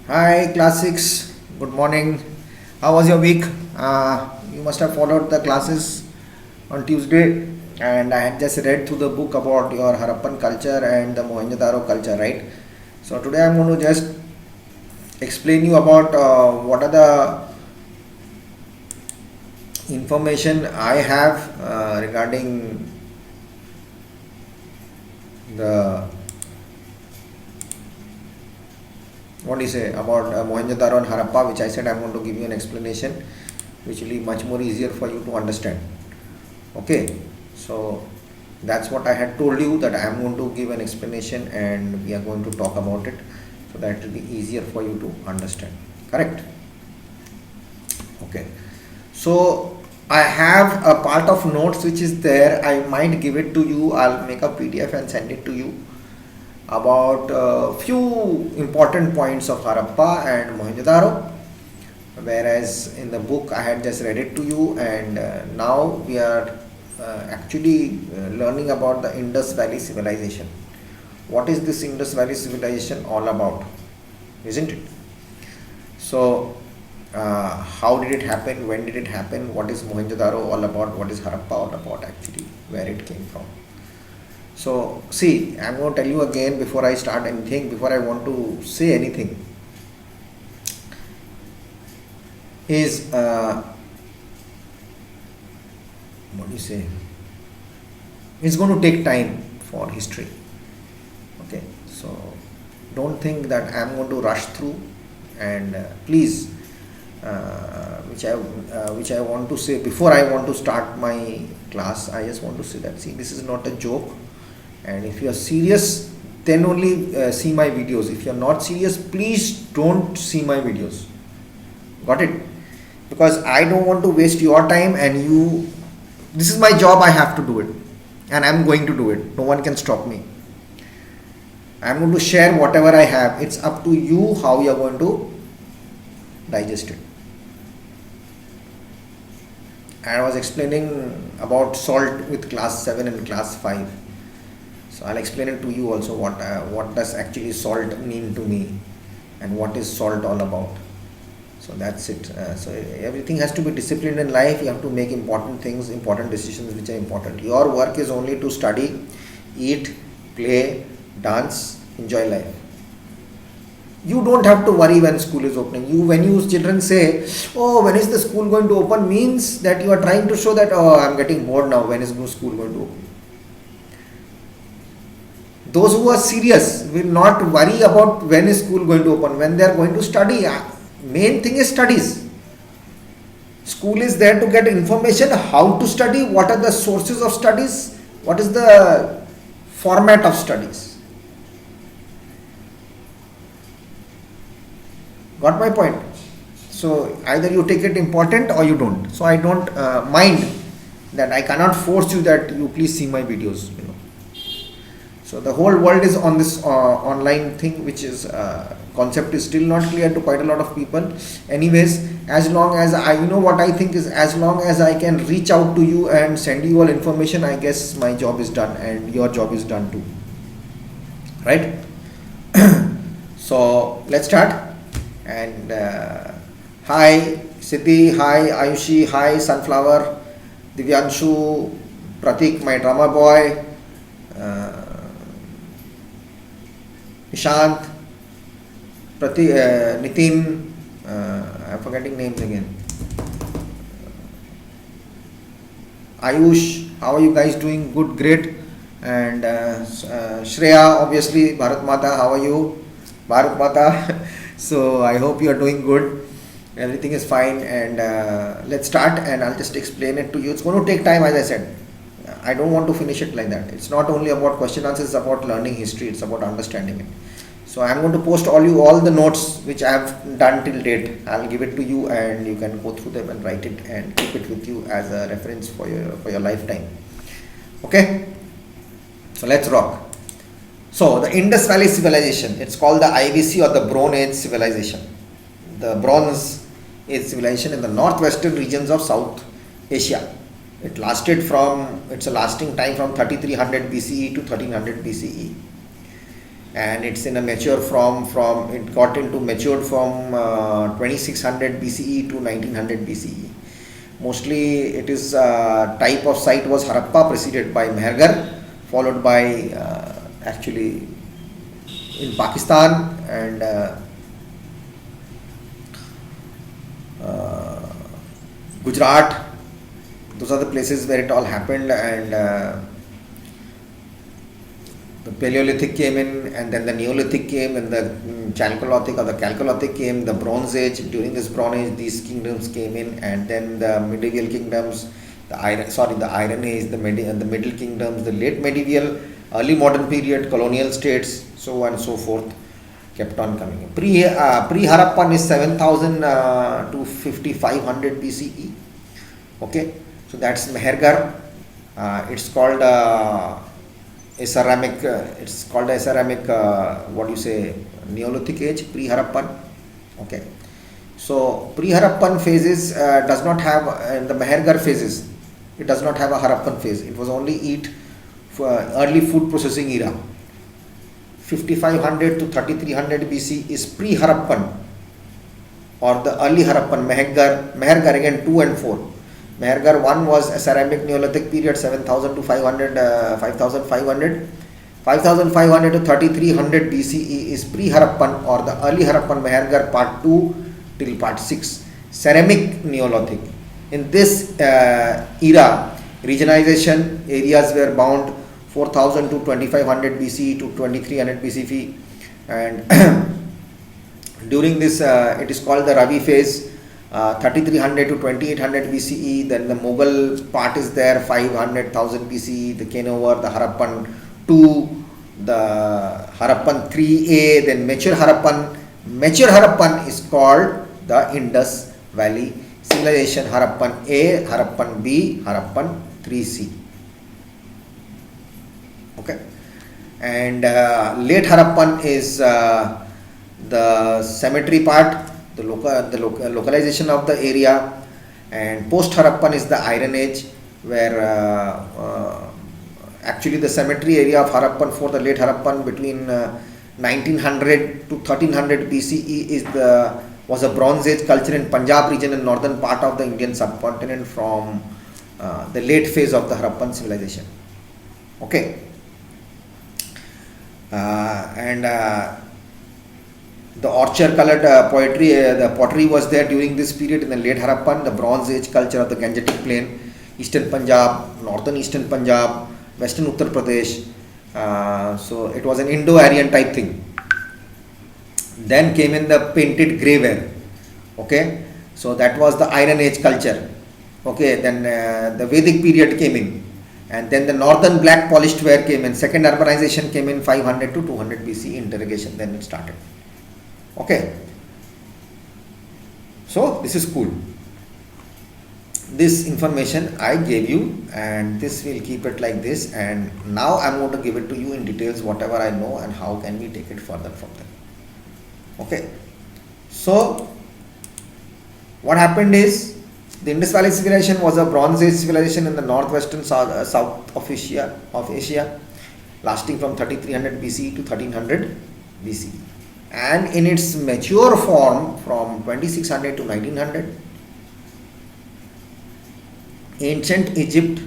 Hi, class 6. Good morning. How was your week? You must have followed the classes on Tuesday, and I had just read through the book about your Harappan culture and the Mohenjo-daro culture, right? So today I'm going to just explain you about what are the information I have regarding the what do you say about Mohenjo-daro and Harappa, which I said I'm going to give you an explanation, which will be much more easier for you to understand. Okay, so that's what I had told you, that I am going to give an explanation and we are going to talk about it, so that it will be easier for you to understand. Correct? Okay. So I have a part of notes which is there. I might give it to you. I'll make a PDF and send it to you about a few important points of Harappa and Mohenjo-daro, whereas in the book I had just read it to you, and now we are actually learning about the Indus Valley civilization. What is this Indus Valley civilization all about, isn't it? So how did it happen, when did it happen, what is Mohenjo-daro all about, what is Harappa all about actually, where it came from. So see, I'm going to tell you again before I start anything, before I want to say anything, is what do you say? It's going to take time for history. Okay, so don't think that I'm going to rush through, and please, which I want to say before I want to start my class, I just want to say that, see, this is not a joke, and if you are serious, then only see my videos. If you are not serious, please don't see my videos. Got it? Because I don't want to waste your time, and you, this is my job, I have to do it, and I'm going to do it. No one can stop me. I'm going to share whatever I have. It's up to you how you are going to digest it. I was explaining about salt with class 7 and class 5. So I'll explain it to you also, what does actually salt mean to me and what is salt all about. So that's it. So everything has to be disciplined in life. You have to make important things, important decisions which are important. Your work is only to study, eat, play, dance, enjoy life. You don't have to worry when school is opening. When you children say, oh, when is the school going to open, means that you are trying to show that, oh, I'm getting bored now, when is school going to open. Those who are serious will not worry about when is school going to open, when they are going to study. Main thing is studies. School is there to get information, how to study, what are the sources of studies, what is the format of studies. Got my point? So either you take it important or you don't. So I don't mind that I cannot force you that you please see my videos. So the whole world is on this online thing, which is concept is still not clear to quite a lot of people. Anyways, as long as what I think is, as long as I can reach out to you and send you all information, I guess my job is done and your job is done too. Right? So let's start. And hi Siddhi, hi Ayushi, hi Sunflower, Divyanshu, Pratik, my drama boy, Nishant, Nitin, I'm forgetting names again. Ayush, how are you guys doing? Good, great. And Shreya, obviously, Bharat Mata, how are you? Bharat Mata. So I hope you are doing good. Everything is fine, and let's start, and I'll just explain it to you. It's going to take time, as I said. I don't want to finish it like that. It's not only about question answers, it's about learning history, it's about understanding it. So I'm going to post all the notes which I have done till date. I'll give it to you, and you can go through them and write it and keep it with you as a reference for your lifetime. Okay? So let's rock. So the Indus Valley civilization, it's called the IVC, or the Bronze Age civilization. The Bronze Age civilization in the northwestern regions of South Asia. It's a lasting time from 3300 BCE to 1300 BCE. and it's in a mature form from it got into matured from 2600 BCE to 1900 BCE. Mostly it is type of site was Harappa, preceded by Mehergarh, followed by actually in Pakistan and Gujarat. Those are the places where it all happened, and the Paleolithic came in, and then the Neolithic came, and the Chalcolithic or the Chalcolithic came, the Bronze Age. During this Bronze Age, these kingdoms came in, and then the medieval kingdoms, the Iron Age, the Middle Kingdoms, the late medieval, early modern period, colonial states, so on and so forth, kept on coming in. Pre-Harappan is 7000 to 5500 BCE. Okay, so that's Mehergarh. It's called a ceramic. What do you say? Neolithic age, pre-Harappan. Okay, so pre-Harappan phases does not have the Mehergarh phases. It does not have a Harappan phase. It was only early food processing era. 5500 to 3300 BC is pre-Harappan or the early Harappan. Mehergarh again 2 and 4. Mehergarh 1 was a ceramic Neolithic period, 7000 to 5500. 5500 to 3300 BCE is pre-Harappan or the early Harappan. Mehergarh part 2 till part 6, ceramic Neolithic. In this era, regionalization areas were bound 4000 to 2500 BCE to 2300 BCE, and during this it is called the Ravi phase. 3300 to 2800 BCE, then the Mughal part is there, 500,000 BCE, the came over, the Harappan 2, the Harappan 3A, then mature Harappan. Mature Harappan is called the Indus Valley civilization, Harappan A, Harappan B, Harappan 3C. Okay, and late Harappan is the cemetery part, the localization of the area, and post Harappan is the Iron Age, where actually the cemetery area of Harappan for the late Harappan between 1900 to 1300 BCE was a Bronze Age culture in Punjab region and northern part of the Indian subcontinent from the late phase of the Harappan civilization. Okay, and the orchard colored poetry, the pottery was there during this period in the late Harappan. The Bronze Age culture of the Gangetic Plain, Eastern Punjab, Northern Eastern Punjab, Western Uttar Pradesh. So it was an Indo-Aryan type thing. Then came in the painted grey ware. Okay, so that was the Iron Age culture. Okay, then the Vedic period came in, and then the northern black polished ware came in. Second urbanization came in 500 to 200 BC. Interrogation, then it started. Okay, so this is cool. This information I gave you, and this will keep it like this, and now I'm going to give it to you in details whatever I know and how can we take it further from there. Okay, so what happened is the Indus Valley civilization was a Bronze Age civilization in the northwestern south of Asia, lasting from 3300 BCE to 1300 BCE, and in its mature form from 2600 to 1900. Ancient Egypt,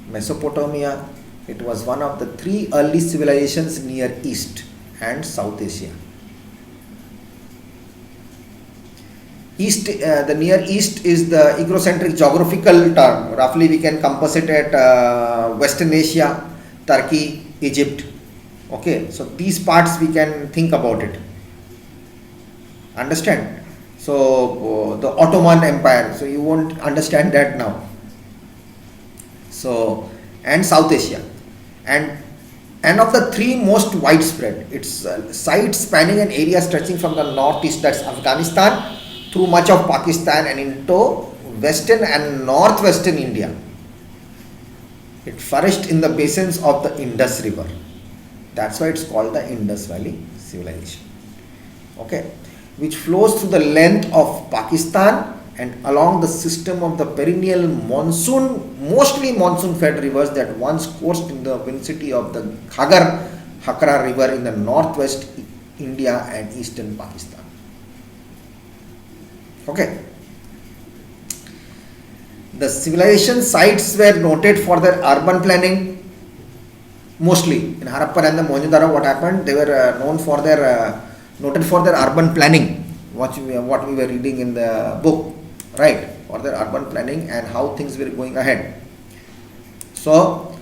Mesopotamia, it was one of the three early civilizations near East and South Asia. The Near East is the egocentric geographical term. Roughly we can compass it at Western Asia, Turkey, Egypt. Okay, so these parts we can think about it. Understand? So the Ottoman Empire, so you won't understand that now. So, and South Asia, and of the three most widespread, its sites spanning an area stretching from the northeast, that's Afghanistan, through much of Pakistan and into western and northwestern India. It flourished in the basins of the Indus River. That's why it's called the Indus Valley civilization. Okay, which flows through the length of Pakistan and along the system of the perennial mostly monsoon fed rivers that once coursed in the vicinity of the Khagar Hakra River in the northwest India and eastern Pakistan. Okay. The civilization sites were noted for their urban planning. Mostly in Harappa and the Mohenjo-daro, what happened? They were known for their noted for their urban planning. What we were reading in the book, right? For their urban planning and how things were going ahead. So,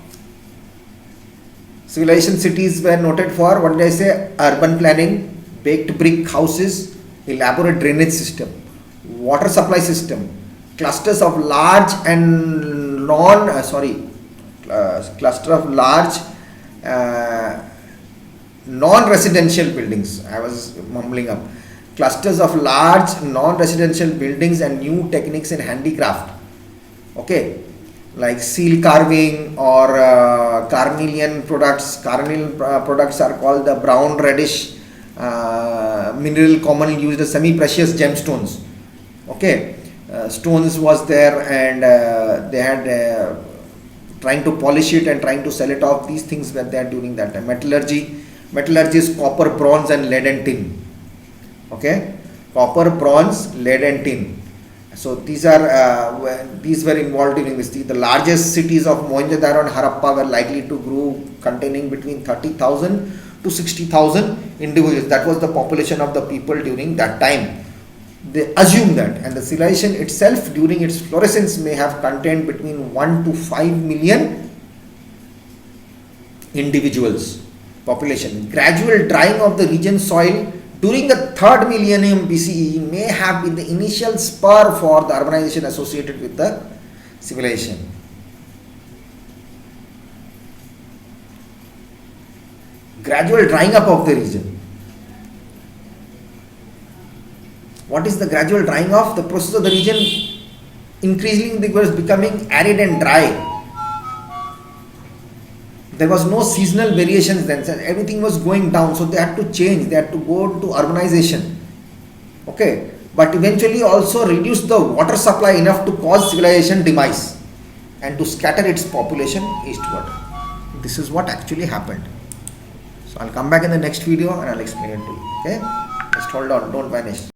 civilization cities were noted for, what did I say? Urban planning, baked brick houses, elaborate drainage system, water supply system, clusters of large and non-residential buildings. I was mumbling up. Clusters of large non-residential buildings and new techniques in handicraft. Okay, like seal carving or carnelian products. Carnelian products are called the brown reddish mineral commonly used as semi-precious gemstones. Okay, stones was there, and they had trying to polish it and trying to sell it off. These things were there during that time. Metallurgy is copper, bronze and lead and tin. Okay, copper, bronze, lead and tin. So these were involved in this. The largest cities of Mohenjo-daro and Harappa were likely to grow, containing between 30,000 to 60,000 individuals. That was the population of the people during that time. They assume that, and the civilization itself during its florescence may have contained between 1 to 5 million individuals population. Gradual drying of the region's soil during the 3rd millennium BCE may have been the initial spur for the urbanization associated with the civilization. Gradual drying up of the region. What is the gradual drying off? The process of the region increasingly was becoming arid and dry. There was no seasonal variations then, so everything was going down, so they had to change, they had to go to urbanization. Okay, but eventually also reduce the water supply enough to cause civilization demise and to scatter its population eastward. This is what actually happened. So I'll come back in the next video and I'll explain it to you. Okay, just hold on, don't vanish.